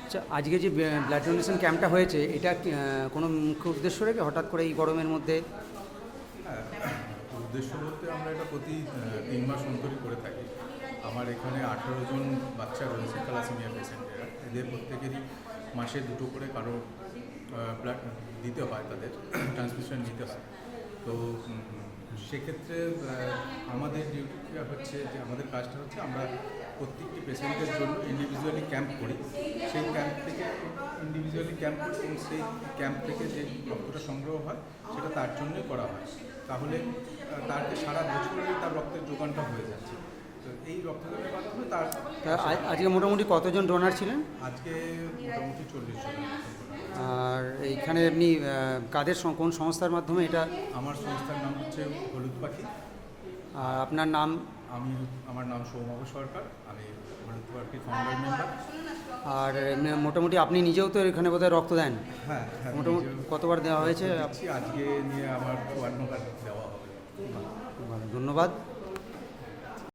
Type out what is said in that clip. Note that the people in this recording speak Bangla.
আচ্ছা, আজকে যে ব্লাড ডোনেশন ক্যাম্পটা হয়েছে, এটা কোনো মুখ্য উদ্দেশ্য রেখে হঠাৎ করে এই গরমের মধ্যে? হ্যাঁ, উদ্দেশ্য বলতে আমরা এটা প্রতি 3 মাস অন্তরই করে থাকি। আমার এখানে 18 জন বাচ্চা রয়েছে থ্যালাসেমিয়া পেশেন্টেরা। এদের প্রত্যেকেরই মাসে 2টো করে কারো ব্লাড দিতে হয়, তাদের ট্রান্সফিউশন নিতে হয়। তো সেক্ষেত্রে আমাদের ডিউটিটা হচ্ছে যে আমাদের কাজটা হচ্ছে আমরা প্রত্যেকটি পেশেন্টের জন্য ইন্ডিভিজুয়ালি ক্যাম্প করি। সেই ক্যাম্প থেকে ইন্ডিভিজুয়ালি ক্যাম্প করি এবং সেই ক্যাম্প থেকে যে রক্তটা সংগ্রহ হয় সেটা তার জন্যই করা হয়। তাহলে তার যে সারা বছরেই তার রক্তের যোগানটা হয়ে যাচ্ছে। তো এই রক্তদানের মাধ্যমে তার আজকে মোটামুটি কতজন ডোনার ছিলেন? আজকে মোটামুটি 40 জন। আর এইখানে এমনি কাদের কোন সংস্থার মাধ্যমে এটা? আমার সংস্থার নাম হচ্ছে হলুদ পাখি। আর আপনার নাম? আমার নাম সৌমভ সরকার, আমি হলুদ পাখির ফাউন্ডার মেম্বার। আর এমনি মোটামুটি আপনি নিজেও তো এখানে বোধহয় রক্ত দেন? হ্যাঁ, মোটামুটি কতবার দেওয়া হয়েছে? আজকে নিয়ে আমার 54 বার দেওয়া হবে। ভালো, ধন্যবাদ।